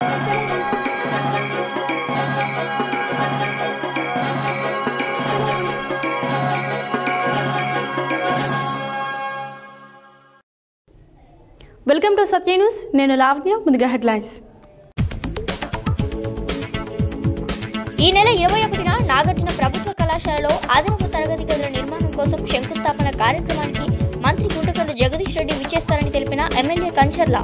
Welcome to Satya news. నేను లావణ్య. ముందుగా headlines. ఈ నెల 21న నాగార్జున ప్రభుత్వ కళాశాలలో అదనపు తరగతి గదుల నిర్మాణం కోసం శంకుస్థాపన కార్యక్రమానికి మంత్రి గుంటకల్లు జగదీష్ రెడ్డి విచ్చేస్తారని తెలిపిన ఎమ్మెల్యే కంచర్ల.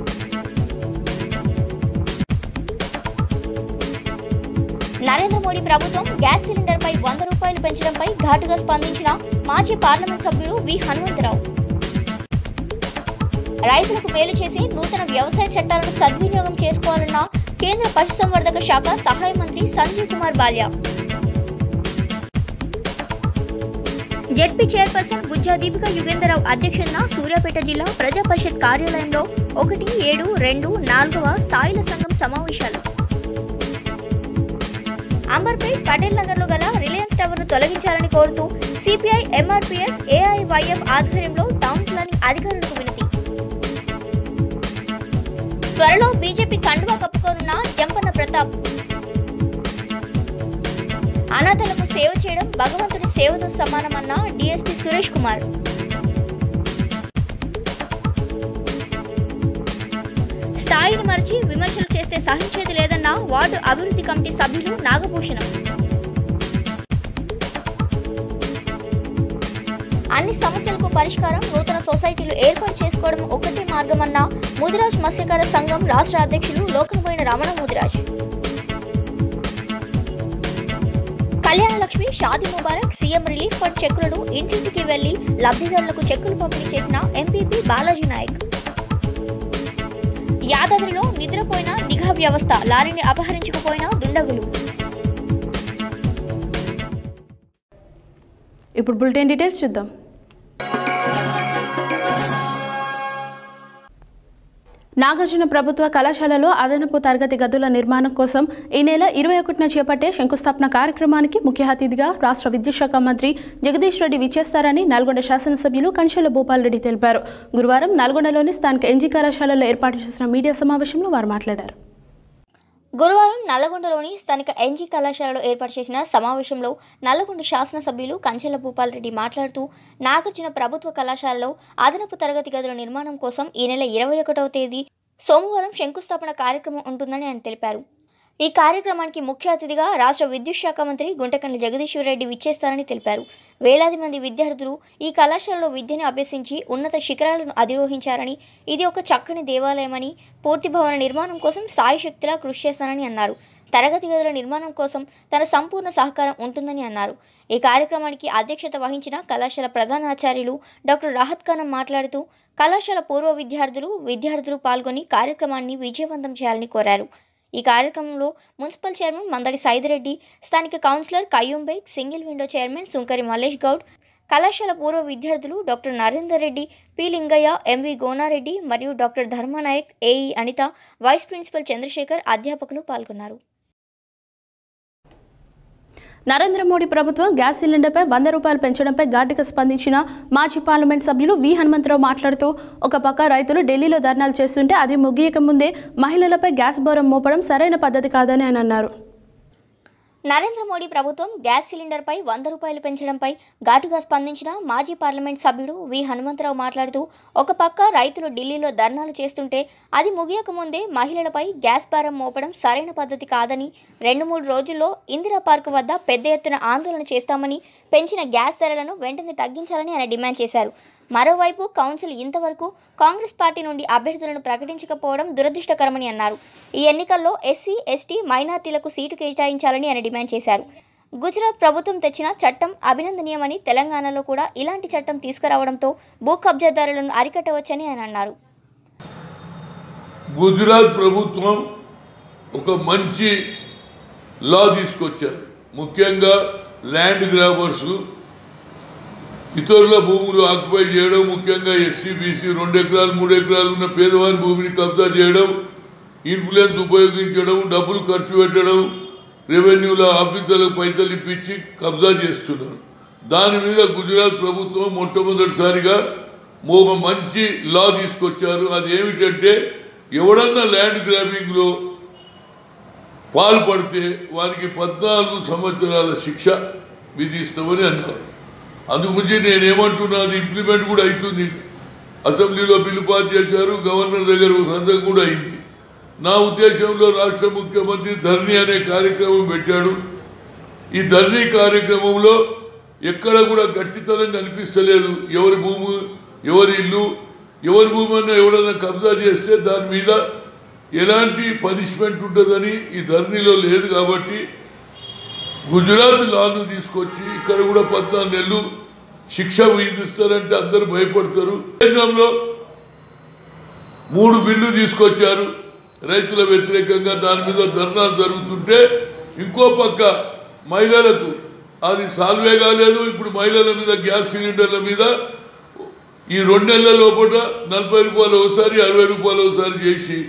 నరేంద్ర మోడీ ప్రభుత్వం గ్యాస్ సిలిండర్పై 100 రూపాయలు పెంచడంపై ఘాటుగా స్పందించిన మాజీ పార్లమెంట్ సభ్యుడు వి హనుమంతరావు. రైతులకు మేలు చేసి నూతన వ్యవసాయ చట్టాలను సద్వినియోగం చేసుకోవాలన్న కేంద్ర పశుసంవర్ధక శాఖ సహాయ మంత్రి సంజీవ్ కుమార్ బాల్యా. జెడ్పీ చైర్పర్సన్ గుజ్జా దీపిక యుగేంద్రరావు అధ్యక్షతన సూర్యాపేట జిల్లా ప్రజా పరిషత్ కార్యాలయంలో 1, 7, 2, 4వ స్థాయిల సంఘం సమావేశాలు. అంబర్పేట్ పటేల్ నగర్లో గల రిలయన్స్ టవర్ను తొలగించాలని కోరుతూ సిపిఐ ఎంఆర్పీఎస్ ఏఐవైఎఫ్ ఆధ్వర్యంలో టౌన్ ప్లానింగ్ అధికారులకు వినతి. త్వరలో బీజేపీ కండువా కప్పుకోనున్న జంపన్న ప్రతాప్. అనాథలకు సేవ చేయడం భగవంతుని సేవతో సమానమన్న డీఎస్పీ సురేష్ కుమార్. స్థాయిని మరిచి విమర్శలు చేస్తే సహించేది లేదన్న వార్డు అభివృద్ధి కమిటీ సభ్యులు నాగభూషణం. అన్ని సమస్యలకు పరిష్కారం నూతన సొసైటీలు ఏర్పాటు చేసుకోవడం ఒక్కటే మార్గమన్న ముదిరాజ్ మత్స్యకార సంఘం రాష్ట్ర అధ్యక్షులు లోకంబోయిన Ramana Mudiraj. Kalyana Lakshmi, Shaadi Mubarak, CM relief fund చెక్కులను ఇంటింటికి వెళ్లి లబ్ధిదారులకు చెక్కులు పంపిణీ చేసిన ఎంపీపీ బాలాజీ నాయక్. యాదాద్రిలో నిద్రపోయిన నిఘా వ్యవస్థ, లారీని అపహరించుకుపోయిన దుండగులు. ఇప్పుడు బులెటిన్ డీటెయిల్స్ చూద్దాం. నాగార్జున ప్రభుత్వ కళాశాలలో అదనపు తరగతి గదుల నిర్మాణం కోసం ఈ నెల 21న చేపట్టే శంకుస్థాపన కార్యక్రమానికి ముఖ్య అతిథిగా రాష్ట్ర విద్యుత్ శాఖ మంత్రి జగదీష్ రెడ్డి విచ్చేస్తారని నల్గొండ శాసనసభ్యులు కంచెల భూపాల్ రెడ్డి తెలిపారు. గురువారం నల్గొండలోని స్థానిక ఎన్జీ కళాశాలలో ఏర్పాటు చేసిన మీడియా సమావేశంలో వారు మాట్లాడారు. గురువారం నల్లగొండలోని స్థానిక ఎన్జీ కళాశాలలో ఏర్పాటు చేసిన సమావేశంలో నల్లగొండ శాసనసభ్యులు కంచెల భూపాల్ రెడ్డి మాట్లాడుతూ నాగార్జున ప్రభుత్వ కళాశాలలో అదనపు తరగతి గదుల నిర్మాణం కోసం ఈ నెల 21వ తేదీ సోమవారం శంకుస్థాపన కార్యక్రమం ఉంటుందని ఆయన తెలిపారు. ఈ కార్యక్రమానికి ముఖ్య అతిథిగా రాష్ట్ర విద్యుత్ శాఖ మంత్రి గుంటకల్లు జగదీశ్వర్ రెడ్డి విచ్చేస్తారని తెలిపారు. వేలాది మంది విద్యార్థులు ఈ కళాశాలలో విద్యను అభ్యసించి ఉన్నత శిఖరాలను అధిరోహించారని, ఇది ఒక చక్కని దేవాలయమని, పూర్తి భవన నిర్మాణం కోసం సాయశక్తిలా కృషి చేస్తానని అన్నారు. తరగతి గదుల నిర్మాణం కోసం తన సంపూర్ణ సహకారం ఉంటుందని అన్నారు. ఈ కార్యక్రమానికి అధ్యక్షత వహించిన కళాశాల ప్రధానాచార్యులు డాక్టర్ రాహత్ ఖానం మాట్లాడుతూ కళాశాల పూర్వ విద్యార్థులు పాల్గొని కార్యక్రమాన్ని విజయవంతం చేయాలని కోరారు. ఈ కార్యక్రమంలో మున్సిపల్ చైర్మన్ మందడి సైదిరెడ్డి, స్థానిక councillor Qayyum Baig, single window chairman Sunkari Mallesh Goud, కళాశాల పూర్వ విద్యార్థులు doctor Narender Reddy, P Lingaiah, MV Gonareddy మరియు doctor Dharmanayak, AE Anitha, vice principal Chandrashekar, అధ్యాపకులు పాల్గొన్నారు. నరేంద్ర మోడీ ప్రభుత్వం గ్యాస్ సిలిండర్పై 100 రూపాయలు పెంచడంపై ఘాటుగా స్పందించిన మాజీ పార్లమెంట్ సభ్యులు వి హనుమంతరావు మాట్లాడుతూ ఒక పక్క రైతులు ఢిల్లీలో ధర్నాలు చేస్తుంటే అది ముగియక ముందే మహిళలపై గ్యాస్ భారం మోపడం సరైన పద్ధతి కాదని ఆయన అన్నారు. నరేంద్ర మోడీ ప్రభుత్వం గ్యాస్ సిలిండర్పై 100 రూపాయలు పెంచడంపై ఘాటుగా స్పందించిన మాజీ పార్లమెంట్ సభ్యుడు వి హనుమంతరావు మాట్లాడుతూ ఒక పక్క రైతులు ఢిల్లీలో ధర్నాలు చేస్తుంటే అది ముగియక ముందే మహిళలపై గ్యాస్ భారం మోపడం సరైన పద్ధతి కాదని, 2-3 రోజుల్లో ఇందిరా పార్క్ వద్ద పెద్ద ఎత్తున ఆందోళన చేస్తామని, పెంచిన గ్యాస్ ధరలను వెంటనే తగ్గించాలని ఆయన డిమాండ్ చేశారు. మరోవైపు కౌన్సిల్ ఇంతవరకు కాంగ్రెస్ పార్టీ నుండి అభ్యర్థులను ప్రకటించకపోవడం దురదృష్టకరమని అన్నారు. ఈ ఎన్నికల్లో ఎస్సీ, ఎస్టీ, మైనార్టీలకు సీటు కేటాయించాలని ఆయన డిమాండ్ చేశారు. గుజరాత్ ప్రభుత్వం తెచ్చిన చట్టం అభినందనీయమని, తెలంగాణలో కూడా ఇలాంటి చట్టం తీసుకురావడంతో భూ కబ్జాదారులను అరికట్టవచ్చని ఆయన అన్నారు. గుజరాత్ ప్రభుత్వం ఒక మంచి లా తీసుకొచ్చారు. ముఖ్యంగా ల్యాండ్ గ్రాబర్స్ ఇతరుల భూములు ఆక్యుపై చేయడం, ముఖ్యంగా ఎస్సీ, బీసీ 2 ఎకరాలు 3 ఎకరాలు ఉన్న పేదవారి భూమిని కబ్జా చేయడం, ఇన్ఫ్లుయెన్స్ ఉపయోగించడం, డబ్బులు ఖర్చు పెట్టడం, రెవెన్యూల ఆఫీసర్లకు పైసలు ఇప్పించి కబ్జా చేస్తున్నారు. దాని మీద గుజరాత్ ప్రభుత్వం మొట్టమొదటిసారిగా ఒక మంచి లా తీసుకొచ్చారు. అది ఏమిటంటే ఎవడన్నా ల్యాండ్ గ్రాబింగ్లో పాల్పడితే వారికి 14 సంవత్సరాల శిక్ష విధిస్తామని అన్నారు. అందుగురించి నేనేమంటున్నా, అది ఇంప్లిమెంట్ కూడా అవుతుంది. అసెంబ్లీలో బిల్లు పాస్ చేశారు, గవర్నర్ దగ్గర సంతకం కూడా అయింది. నా ఉద్దేశంలో రాష్ట్ర ముఖ్యమంత్రి ధర్నీ అనే కార్యక్రమం పెట్టాడు. ఈ ధర్నీ కార్యక్రమంలో ఎక్కడ కూడా గట్టితనం కనిపిస్తలేదు. ఎవరి భూమి, ఎవరి ఇల్లు, ఎవరి భూమి అన్న ఎవడన్నా కబ్జా చేస్తే దాని మీద ఎలాంటి పనిష్మెంట్ ఉంటుందని ఈ ధర్నీలో లేదు. కాబట్టి గుజరాత్ లాను తీసుకొచ్చి ఇక్కడ కూడా 14 నెలలు శిక్ష విధిస్తారంటే అందరూ భయపడతారు. కేంద్రంలో 3 బిల్లు తీసుకొచ్చారు రైతుల వ్యతిరేకంగా. దాని మీద ధర్నాలు జరుగుతుంటే ఇంకో పక్క మహిళలకు అది సాల్వే కాలేదు. ఇప్పుడు మహిళల మీద గ్యాస్ సిలిండర్ల మీద ఈ 2 నెలల లోపల 40 రూపాయలు ఒకసారి 60 రూపాయలు ఒకసారి చేసి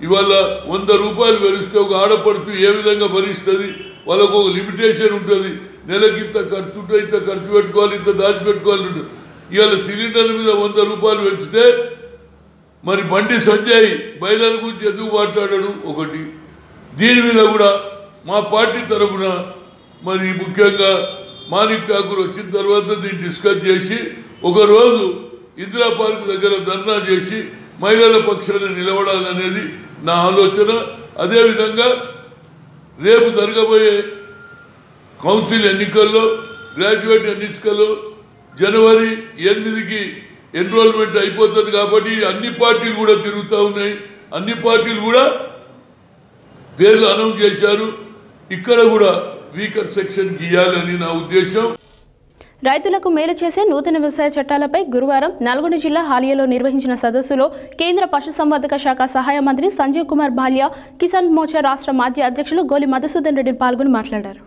ఇవాళ 100 రూపాయలు భరిస్తే ఒక ఆడపడుతూ ఏ విధంగా భరిస్తుంది? వాళ్ళకు ఒక లిమిటేషన్ ఉంటుంది. నెలకి ఇంత ఖర్చు ఉంటుంది, ఇంత ఖర్చు పెట్టుకోవాలి, ఇంత దాచిపెట్టుకోవాలి ఉంటుంది. ఇవాళ సిలిండర్ల మీద 100 రూపాయలు పెంచితే మరి బండి సంజయ్ మహిళల గురించి ఎందుకు మాట్లాడాడు? ఒకటి. దీని మీద కూడా మా పార్టీ తరఫున మరి ముఖ్యంగా మాణిక్ ఠాకూర్ వచ్చిన తర్వాత దీన్ని డిస్కస్ చేసి ఒకరోజు ఇందిరా పార్క్ దగ్గర ధర్నా చేసి మహిళల పక్షాన్ని నిలబడాలనేది నా ఆలోచన. అదేవిధంగా రేపు జరగబోయే కౌన్సిల్ ఎన్నికల్లో, గ్రాడ్యుయేట్ ఎన్నికల్లో జనవరి 8కి ఎన్రోల్మెంట్ అయిపోతుంది. కాబట్టి అన్ని పార్టీలు కూడా తిరుగుతూ ఉన్నాయి. అన్ని పార్టీలు కూడా పేర్లు అనౌన్స్ చేశారు. ఇక్కడ కూడా వీకర్ సెక్షన్కి ఇవ్వాలని నా ఉద్దేశం. రైతులకు మేలు చేసే నూతన వ్యవసాయ చట్టాలపై గురువారం నల్గొండ జిల్లా హాలియాలో నిర్వహించిన సదస్సులో కేంద్ర పశుసంవర్ధక శాఖ సహాయ మంత్రి సంజీవ్ కుమార్ బాలియా, కిసాన్ మోర్చా రాష్ట్ర మాజీ అధ్యక్షులు గోలి మధుసూదన్ రెడ్డి పాల్గొని మాట్లాడారు.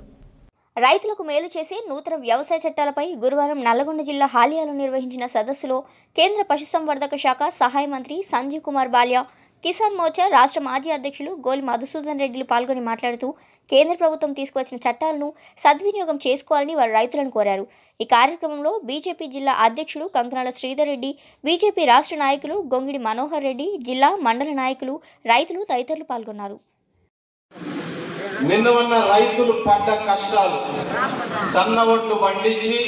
రైతులకు మేలు చేసే నూతన వ్యవసాయ చట్టాలపై గురువారం నల్లగొండ జిల్లా హాలియాలో నిర్వహించిన సదస్సులో కేంద్ర పశుసంవర్ధక శాఖ సహాయ మంత్రి సంజీవ్ కుమార్ బాలియా, కిసాన్ మోర్చా రాష్ట్ర మాజీ అధ్యక్షులు గోలి మధుసూదన్ రెడ్డిలు పాల్గొని మాట్లాడుతూ కేంద్ర ప్రభుత్వం తీసుకువచ్చిన చట్టాలను సద్వినియోగం చేసుకోవాలని వారు రైతులను కోరారు. ఈ కార్యక్రమంలో బీజేపీ జిల్లా అధ్యక్షులు కంకనాల శ్రీధర్ రెడ్డి, బీజేపీ రాష్ట్ర నాయకులు గొంగిడి మనోహర్ రెడ్డి, జిల్లా మండల నాయకులు, రైతులు తదితరులు పాల్గొన్నారు. నిన్న ఉన్న రైతులు పడ్డ కష్టాలు, సన్న ఒడ్లు పండించి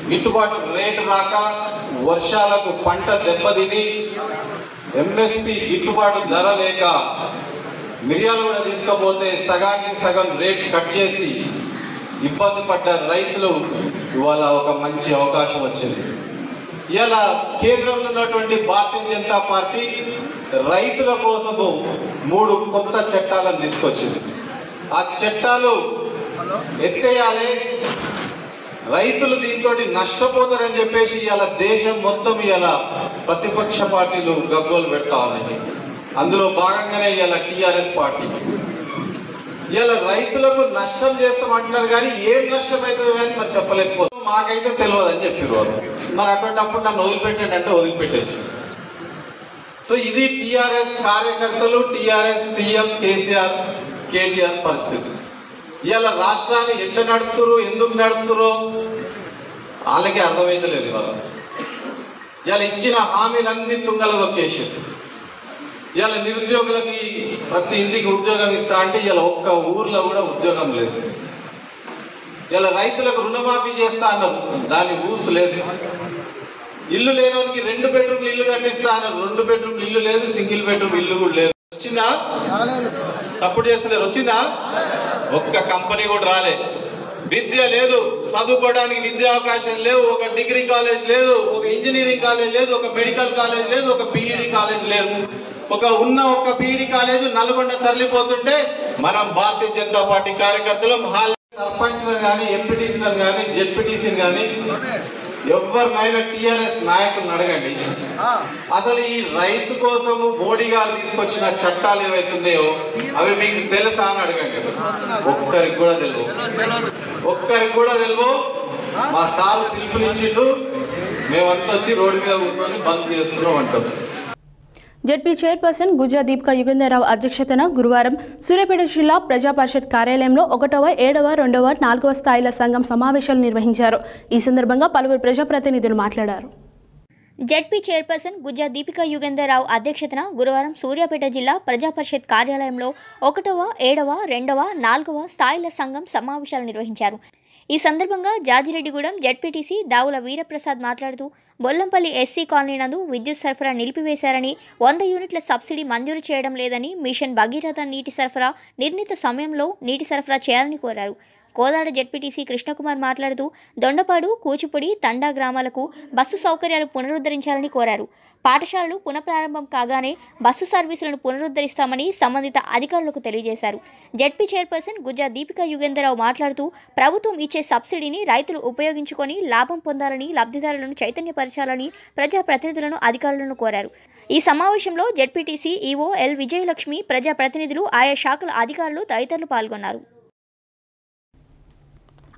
గిట్టుబాటు రేటు రాక, వర్షాలకు పంట దెబ్బతిని, ఎంఎస్పి గిట్టుబాటు ధర లేక మిరియాలు కూడా తీసుకపోతే సగానికి సగం రేట్ కట్ చేసి ఇబ్బంది పడ్డ రైతులు ఇవాళ ఒక మంచి అవకాశం వచ్చింది. ఇలా కేంద్రంలో ఉన్నటువంటి భారతీయ జనతా పార్టీ రైతుల కోసము 3 కొత్త చట్టాలను తీసుకొచ్చింది. ఆ చట్టాలు ఎత్తేయాలి, రైతులు దీంతో నష్టపోతారని చెప్పేసి ఇలా దేశం మొత్తం ఇలా ప్రతిపక్ష పార్టీలు గగ్గోలు పెడతా ఉన్నాయి. అందులో భాగంగానే ఇలా టీఆర్ఎస్ పార్టీ ఇలా రైతులకు నష్టం చేస్తామంటున్నారు, కానీ ఏం నష్టం అవుతుంది కానీ మరి చెప్పలేకపోతుంది. మాకైతే తెలియదు అని చెప్పారు. మరి అటువంటిప్పుడు నన్ను వదిలిపెట్టండి అంటే వదిలిపెట్టేసి. సో ఇది టీఆర్ఎస్ కార్యకర్తలు, టీఆర్ఎస్ సీఎం కేసీఆర్, కేటీఆర్ పరిస్థితి. ఇలా రాష్ట్రాన్ని ఎట్లా నడుపుతారు, ఎందుకు నడుపుతారో వాళ్ళకి అర్థమైతే లేదు. ఇలా ఇచ్చిన హామీలన్నీ తుంగల దొక్కేసారు. ఇలా నిరుద్యోగులకి ప్రతి ఇంటికి ఉద్యోగం ఇస్తా అంటే ఇలా ఒక్క ఊర్లో కూడా ఉద్యోగం లేదు. ఇలా రైతులకు రుణమాఫీ చేస్తా అన్నారు, దాని ఊసు లేదు. ఇల్లు లేనోనికి 2 బెడ్రూమ్లు ఇల్లు కట్టిస్తా అన్నారు, 2 బెడ్రూమ్లు ఇల్లు లేదు, సింగిల్ బెడ్రూమ్ ఇల్లు కూడా లేదు. వచ్చిందా? సపోర్ట్ చేస్తలేరు. వచ్చిందా? ఒక్క కంపెనీ కూడా రాలే. విద్య లేదు, చదువుకోవడానికి విద్యా అవకాశం లేవు. ఒక డిగ్రీ కాలేజ్ లేదు, ఒక ఇంజనీరింగ్ కాలేజ్ లేదు, ఒక మెడికల్ కాలేజ్ లేదు, ఒక పీఈడి కాలేజ్ లేదు. ఒక్క పీఈడి కాలేజ్ నల్గొండ తరలిపోతుంటే మనం భారతీయ జనతా పార్టీ కార్యకర్తలు సర్పంచ్లను కానీ, ఎంపీటీసీలను కానీ, జెడ్పీటీసీని కానీ ఎవరినైనా టీఆర్ఎస్ నాయకులను అడగండి, అసలు ఈ రైతు కోసము మోడీ గారు తీసుకొచ్చిన చట్టాలు ఏవైతున్నాయో అవి మీకు తెలుసా అని అడగండి. ఒక్కరికి కూడా తెలియవు. మా సారు పిలుపునిచ్చిండు, మేమంతా వచ్చి రోడ్డు మీద కూర్చొని బంద్ చేస్తున్నాం అంటాం. జెడ్పీ చైర్పర్సన్ గుజ్జా దీపికా యుగంధరరావు అధ్యక్షతన గురువారం సూర్యాపేట జిల్లా ప్రజా పరిషత్ కార్యాలయంలో 1వ, 7వ, 2వ, 4వ స్థాయిల సంఘం సమావేశాలు నిర్వహించారు. ఈ సందర్భంగా పలువురు ప్రజాప్రతినిధులు మాట్లాడారు. జెడ్పీ చైర్పర్సన్ గుజ్జా దీపికా యుగేందర్రావు అధ్యక్షతన గురువారం సూర్యాపేట జిల్లా ప్రజాపరిషత్ కార్యాలయంలో 1వ, 7వ, 2వ, 4వ స్థాయిల సంఘం సమావేశాలు నిర్వహించారు. ఈ సందర్భంగా జాజిరెడ్డిగూడెం జెడ్పీటీసీ దావుల వీరప్రసాద్ మాట్లాడుతూ బొల్లంపల్లి ఎస్సీ కాలనీ నందు విద్యుత్ సరఫరా నిలిపివేశారని, 100 యూనిట్ల సబ్సిడీ మంజూరు చేయడం లేదని, మిషన్ భగీరథ నీటి సరఫరా నిర్ణీత సమయంలో నీటి సరఫరా చేయాలని కోరారు. కోదాడ జెడ్పీటీసీ కృష్ణకుమార్ మాట్లాడుతూ దొండపాడు, కూచిపూడి, తండా గ్రామాలకు బస్సు సౌకర్యాలు పునరుద్ధరించాలని కోరారు. పాఠశాలలు పునఃప్రారంభం కాగానే బస్సు సర్వీసులను పునరుద్ధరిస్తామని సంబంధిత అధికారులకు తెలియజేశారు. జెడ్పీ చైర్పర్సన్ గుజ్జా దీపికా యుగేందర్రావు మాట్లాడుతూ ప్రభుత్వం ఇచ్చే సబ్సిడీని రైతులు ఉపయోగించుకొని లాభం పొందాలని, లబ్ధిదారులను చైతన్యపరచాలని ప్రజాప్రతినిధులను, అధికారులను కోరారు. ఈ సమావేశంలో జెడ్పీటీసీ ఈవో ఎల్ విజయలక్ష్మి, ప్రజాప్రతినిధులు, ఆయా శాఖల అధికారులు తదితరులు పాల్గొన్నారు.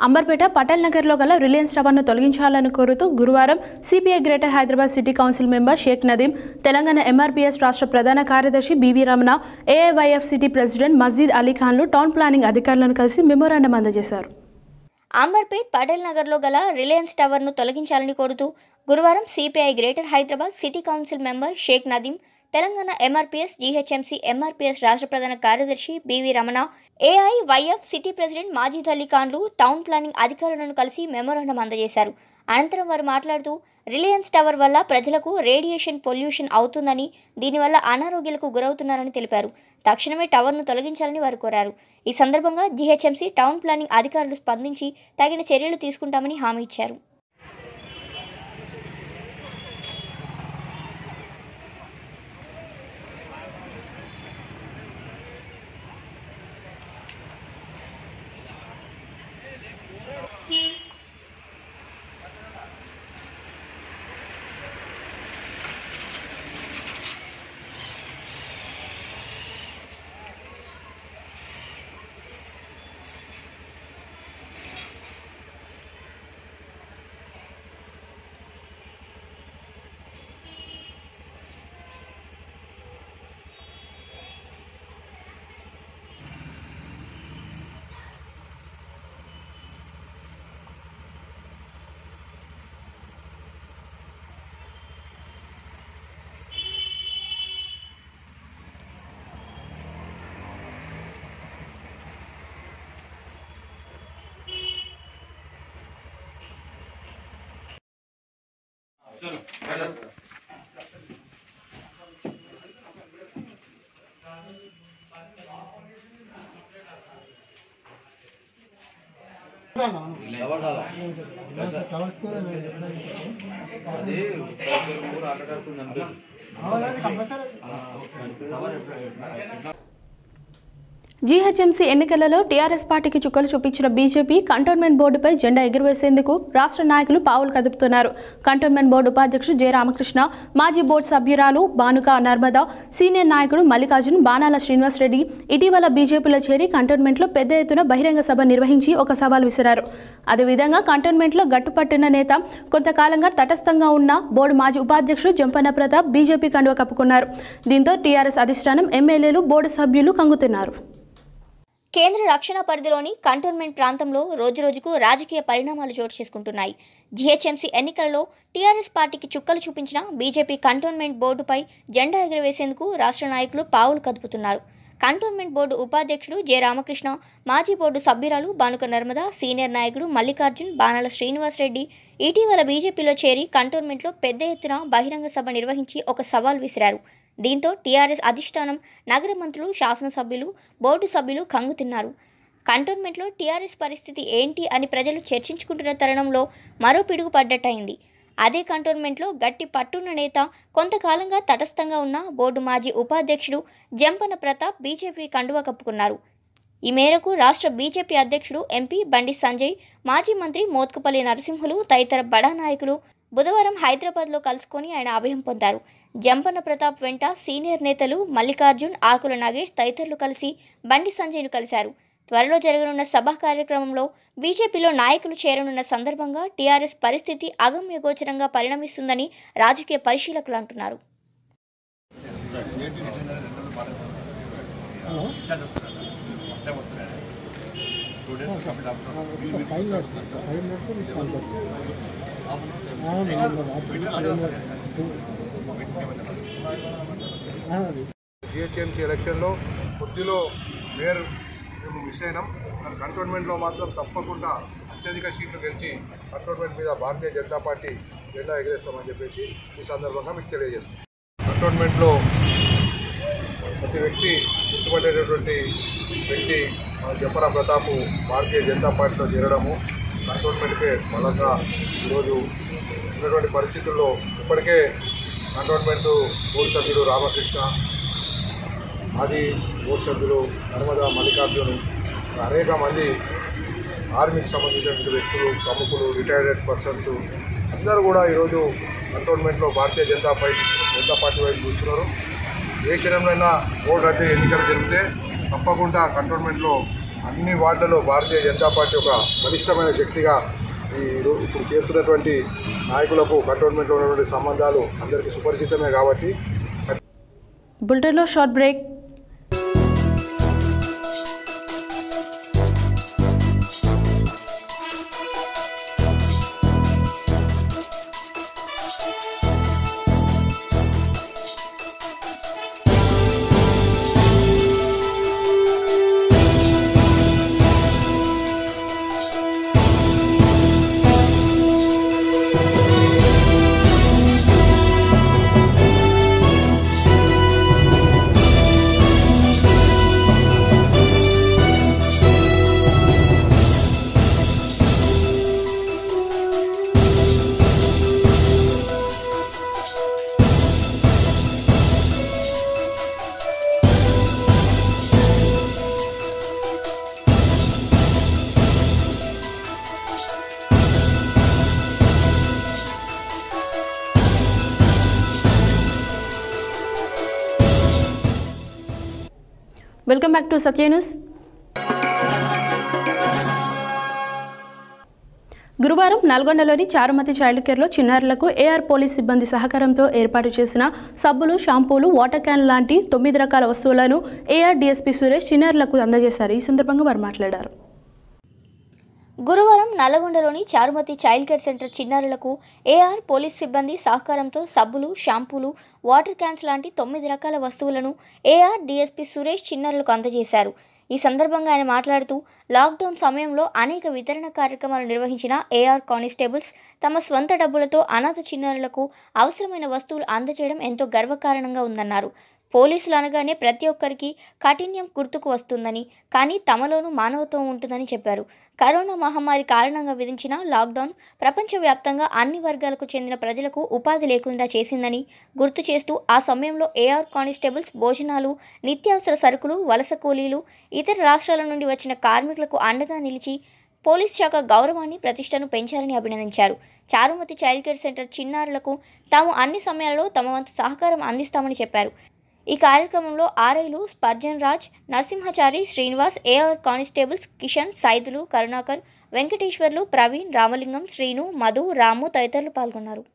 అంబర్పేట పటేల్ నగర్లో గల రిలయన్స్ టవర్ను తొలగించాలని కోరుతూ గురువారం CPI greater Hyderabad city council member Sheikh Nadeem, Telangana MRPS రాష్ట్ర ప్రధాన కార్యదర్శి BV Ramana, AIYF city president Majeed Ali ఖాన్లు టౌన్ ప్లానింగ్ అధికారులను కలిసి మెమోరాండం అందజేశారు. అంబర్పేట్ పటేల్ నగర్లో గల రిలయన్స్ టవర్ను తొలగించాలని కోరుతూ గురువారం CPI greater Hyderabad city council member Sheikh Nadeem, Telangana MRPS, GHMC MRPS రాష్ట్ర ప్రధాన కార్యదర్శి BV Ramana, AIYF city president Majeed Ali ఖాన్లు టౌన్ ప్లానింగ్ అధికారులను కలిసి మెమోరాండం అందజేశారు. అనంతరం వారు మాట్లాడుతూ రిలయన్స్ టవర్ వల్ల ప్రజలకు రేడియేషన్ పొల్యూషన్ అవుతుందని, దీనివల్ల అనారోగ్యాలకు గురవుతున్నారని తెలిపారు. తక్షణమే టవర్ను తొలగించాలని వారు కోరారు. ఈ సందర్భంగా జీహెచ్ఎంసీ టౌన్ ప్లానింగ్ అధికారులు స్పందించి తగిన చర్యలు తీసుకుంటామని హామీ ఇచ్చారు. జీహెచ్ఎంసీ ఎన్నికలలో టీఆర్ఎస్ పార్టీకి చుక్కలు చూపించిన బీజేపీ కంటోన్మెంట్ బోర్డుపై జెండా ఎగురవేసేందుకు రాష్ట్ర నాయకులు పావులు కదుపుతున్నారు. కంటోన్మెంట్ బోర్డు ఉపాధ్యక్షుడు జె రామకృష్ణ, మాజీ బోర్డు సభ్యురాలు బానుక నర్మదా, సీనియర్ నాయకుడు మల్లికార్జున్, బాణాల శ్రీనివాస్ రెడ్డి ఇటీవల బీజేపీలో చేరి కంటోన్మెంట్లో పెద్ద ఎత్తున బహిరంగ సభ నిర్వహించి ఒక సవాల్ విసిరారు. అదేవిధంగా కంటోన్మెంట్లో గట్టుపట్టిన నేత, కొంతకాలంగా తటస్థంగా ఉన్న బోర్డు మాజీ ఉపాధ్యక్షుడు జంపన్న ప్రతాప్ బీజేపీ కండువ కప్పుకున్నారు. దీంతో టీఆర్ఎస్ అధిష్టానం, ఎమ్మెల్యేలు, బోర్డు సభ్యులు కంగుతున్నారు. కేంద్ర రక్షణ పరిధిలోని కంటోన్మెంట్ ప్రాంతంలో రోజురోజుకు రాజకీయ పరిణామాలు చోటు చేసుకుంటున్నాయి. జీహెచ్ఎంసీ ఎన్నికల్లో టీఆర్ఎస్ పార్టీకి చుక్కలు చూపించిన బీజేపీ కంటోన్మెంట్ బోర్డుపై జెండా ఎగురవేసేందుకు రాష్ట్ర నాయకులు పావులు కదుపుతున్నారు. కంటోన్మెంట్ బోర్డు ఉపాధ్యక్షుడు జె రామకృష్ణ, మాజీ బోర్డు సభ్యురాలు బానుక నర్మదా, సీనియర్ నాయకుడు మల్లికార్జున్, బాణాల శ్రీనివాస్ రెడ్డి ఇటీవల బీజేపీలో చేరి కంటోన్మెంట్లో పెద్ద ఎత్తున బహిరంగ సభ నిర్వహించి ఒక సవాల్ విసిరారు. దీంతో టీఆర్ఎస్ అధిష్టానం, నగర మంత్రులు, శాసనసభ్యులు, బోర్డు సభ్యులు కంగుతిన్నారు. కంటోన్మెంట్లో టీఆర్ఎస్ పరిస్థితి ఏంటి అని ప్రజలు చర్చించుకుంటున్న తరుణంలో మరో పిడుగు పడ్డట్టయింది. అదే కంటోన్మెంట్లో గట్టి పట్టున్న నేత, కొంతకాలంగా తటస్థంగా ఉన్న బోర్డు మాజీ ఉపాధ్యక్షుడు జంపన్న ప్రతాప్ బీజేపీ కండువా కప్పుకున్నారు. ఈ మేరకు రాష్ట్ర బీజేపీ అధ్యక్షుడు ఎంపీ బండి సంజయ్, మాజీ మంత్రి మోత్కుపల్లి నరసింహులు తదితర బడా నాయకులు బుధవారం హైదరాబాద్లో కలుసుకొని ఆయన అభయం పొందారు. జంపన్న ప్రతాప్ వెంట సీనియర్ నేతలు మల్లికార్జున్, ఆకుల నాగేష్ తదితరులు కలిసి బండి సంజయ్ను కలిశారు. త్వరలో జరగనున్న సభా కార్యక్రమంలో బీజేపీలో నాయకులు చేరనున్న సందర్భంగా టీఆర్ఎస్ పరిస్థితి అగమ్యగోచరంగా పరిణమిస్తుందని రాజకీయ పరిశీలకులు అంటున్నారు. జిహెచ్ఎంసీ ఎలక్షన్లో కొద్దిలో మేయర్ మేము మిస్ అయినాం. కానీ కంటోన్మెంట్లో మాత్రం తప్పకుండా అత్యధిక సీట్లు గెలిచి కంటోన్మెంట్ మీద భారతీయ జనతా పార్టీ జెండా ఎగరేస్తామని చెప్పేసి ఈ సందర్భంగా మీకు తెలియజేస్తాం. కంటోన్మెంట్లో ప్రతి వ్యక్తి గుర్తుపట్టేటటువంటి వ్యక్తి జంపరా ప్రతాప్ భారతీయ జనతా పార్టీలో చేరడము కంటోన్మెంట్కే బలంగా ఈరోజు ఉన్నటువంటి పరిస్థితుల్లో ఇప్పటికే కంటోన్మెంట్ బోర్డు సభ్యుడు రామకృష్ణ, మాజీ బోర్డు సభ్యులు నర్మదా మల్లికార్జున్, అనేక మంది ఆర్మీకి సంబంధించినటువంటి వ్యక్తులు, ప్రముఖులు, రిటైర్డ్ పర్సన్స్ అందరూ కూడా ఈరోజు కంటోన్మెంట్లో భారతీయ జనతా పార్టీ వైపు చూస్తున్నారు. ఏ క్షణంలోనైనా ఓటు రద్దు ఎన్నికలు జరిగితే తప్పకుండా కంటోన్మెంట్లో అన్ని వార్డులలో భారతీయ జనతా పార్టీ ఒక బలిష్టమైన శక్తిగా ఇప్పుడు చేస్తున్నటువంటి నాయకులకు కంటోన్మెంట్లో ఉన్నటువంటి సంబంధాలు అందరికీ సుపరిచితమే కాబట్టి. బులెటిన్లో short break. Welcome back to Satya news. గురువారం నల్గొండలోని చారుమతి చైల్డ్ కేర్లో చిన్నారులకు ఏఆర్ పోలీస్ సిబ్బంది సహకారంతో ఏర్పాటు చేసిన సబ్బులు, షాంపూలు, వాటర్ క్యాన్ లాంటి 9 రకాల వస్తువులను ఏఆర్ డీఎస్పీ సురేష్ చిన్నారులకు అందజేశారు. ఈ సందర్భంగా వారు మాట్లాడారు. గురువారం నల్లగొండలోని చారుమతి చైల్డ్ కేర్ సెంటర్ చిన్నారులకు ఏఆర్ పోలీస్ సిబ్బంది సహకారంతో సబ్బులు, షాంపూలు, వాటర్ క్యాన్స్ లాంటి 9 రకాల వస్తువులను ఏఆర్ డీఎస్పీ సురేష్ చిన్నారులకు అందజేశారు. ఈ సందర్భంగా ఆయన మాట్లాడుతూ లాక్డౌన్ సమయంలో అనేక వితరణ కార్యక్రమాలు నిర్వహించిన ఏఆర్ కానిస్టేబుల్స్ తమ స్వంత డబ్బులతో అనాథ చిన్నారులకు అవసరమైన వస్తువులు అందజేయడం ఎంతో గర్వకారణంగా ఉందన్నారు. పోలీసులు అనగానే ప్రతి ఒక్కరికి కాఠిన్యం గుర్తుకు వస్తుందని, కానీ తమలోనూ మానవత్వం ఉంటుందని చెప్పారు. కరోనా మహమ్మారి కారణంగా విధించిన లాక్డౌన్ ప్రపంచవ్యాప్తంగా అన్ని వర్గాలకు చెందిన ప్రజలకు ఉపాధి లేకుండా చేసిందని గుర్తు చేస్తూ ఆ సమయంలో ఏఆర్ కానిస్టేబుల్స్ భోజనాలు, నిత్యావసర సరుకులు, వలస కూలీలు, ఇతర రాష్ట్రాల నుండి వచ్చిన కార్మికులకు అండగా నిలిచి పోలీస్ శాఖ గౌరవాన్ని, ప్రతిష్టను పెంచారని అభినందించారు. చారుమతి చైల్డ్ కేర్ సెంటర్ చిన్నారులకు తాము అన్ని సమయాల్లో తమ వంతు సహకారం అందిస్తామని చెప్పారు. ఈ కార్యక్రమంలో ఆర్ఐలు స్పర్జన్ రాజ్, నరసింహచారి, శ్రీనివాస్, ఏఆర్ కానిస్టేబుల్స్ కిషన్, సైదులు, కరుణాకర్, వెంకటేశ్వర్లు, ప్రవీణ్, రామలింగం, శ్రీను, మధు, రాము తదితరులు పాల్గొన్నారు.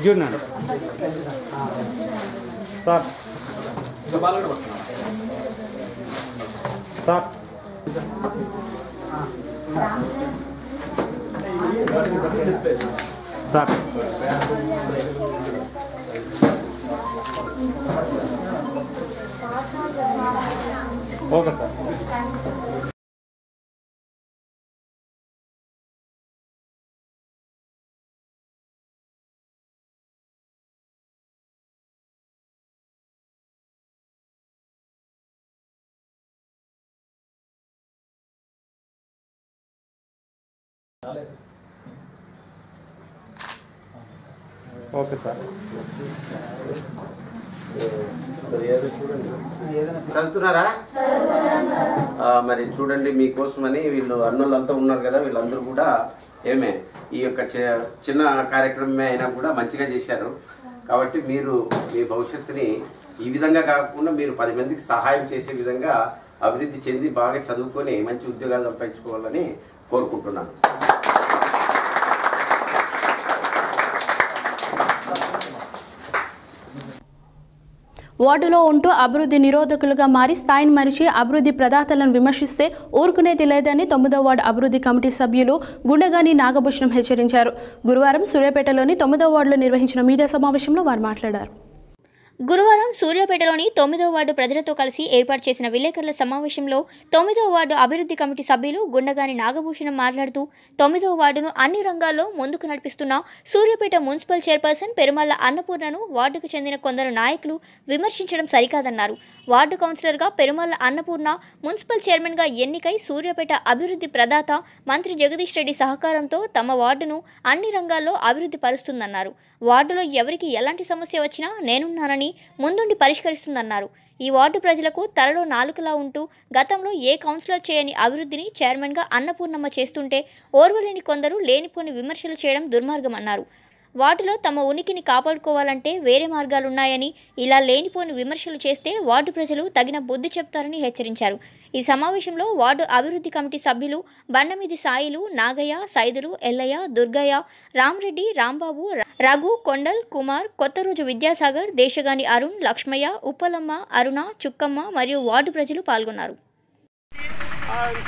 చూడండి sir sir sir okay sir. Okay sir. చదువుతున్నారా? మరి చూడండి, మీకోసమని వీళ్ళు అన్నోళ్ళంతా ఉన్నారు కదా, వీళ్ళందరూ కూడా ఈ యొక్క చిన్న కార్యక్రమమే అయినా కూడా మంచిగా చేశారు. కాబట్టి మీరు మీ భవిష్యత్తుని ఈ విధంగా కాకుండా మీరు 10 మందికి సహాయం చేసే విధంగా అభివృద్ధి చెంది బాగా చదువుకొని మంచి ఉద్యోగాలు సంపాదించుకోవాలని కోరుకుంటున్నాను. వార్డులో ఉంటూ అభివృద్ధి నిరోధకులుగా మారి స్థాయిని మరిచి అభివృద్ధి ప్రదాతలను విమర్శిస్తే ఊరుకునేది లేదని 9వ వార్డు అభివృద్ధి కమిటీ సభ్యులు గుండగాని నాగభూషణం హెచ్చరించారు. గురువారం సూర్యాపేటలోని 9వ వార్డులో నిర్వహించిన మీడియా సమావేశంలో వారు మాట్లాడారు. గురువారం సూర్యాపేటలోని 9వ వార్డు ప్రజలతో కలిసి ఏర్పాటు చేసిన విలేకరుల సమావేశంలో 9వ వార్డు అభివృద్ధి కమిటీ సభ్యులు గుండగాని నాగభూషణం మాట్లాడుతూ 9వ వార్డును అన్ని రంగాల్లో ముందుకు నడిపిస్తున్న సూర్యాపేట మున్సిపల్ చైర్పర్సన్ పెరుమళ్ళ అన్నపూర్ణను వార్డుకు చెందిన కొందరు నాయకులు విమర్శించడం సరికాదన్నారు. వార్డు కౌన్సిలర్గా పెరుమళ్ళ అన్నపూర్ణ మున్సిపల్ చైర్మన్గా ఎన్నికై సూర్యాపేట అభివృద్ధి ప్రదాత మంత్రి జగదీష్ రెడ్డి సహకారంతో తమ వార్డును అన్ని రంగాల్లో అభివృద్ధి పరుస్తుందన్నారు. వార్డులో ఎవరికి ఎలాంటి సమస్య వచ్చినా నేనున్నానని ముందుండి పరిష్కరిస్తుందన్నారు. ఈ వార్డు ప్రజలకు తలలో నాలుకలా ఉంటూ గతంలో ఏ కౌన్సిలర్ చేయని అభివృద్ధిని చైర్మన్గా అన్నపూర్ణమ్మ చేస్తుంటే ఓర్వలేని కొందరు లేనిపోని విమర్శలు చేయడం దుర్మార్గమన్నారు. వార్డులో తమ ఉనికిని కాపాడుకోవాలంటే వేరే మార్గాలున్నాయని, ఇలా లేనిపోని విమర్శలు చేస్తే వార్డు ప్రజలు తగిన బుద్ధి చెప్తారని హెచ్చరించారు. ఈ సమావేశంలో వార్డు అభివృద్ధి కమిటీ సభ్యులు బండమిది సాయిలు, నాగయ్య, సైదురు, ఎల్లయ్య, దుర్గయ్య, రామరెడ్డి, రాంబాబు, రఘు, కొండల్, కుమార్, కొత్తరోజు విద్యాసాగర్, దేశగాని అరుణ్, లక్ష్మయ్య, ఉప్పలమ్మ, అరుణ, చుక్కమ్మ మరియు వార్డు ప్రజలు పాల్గొన్నారు.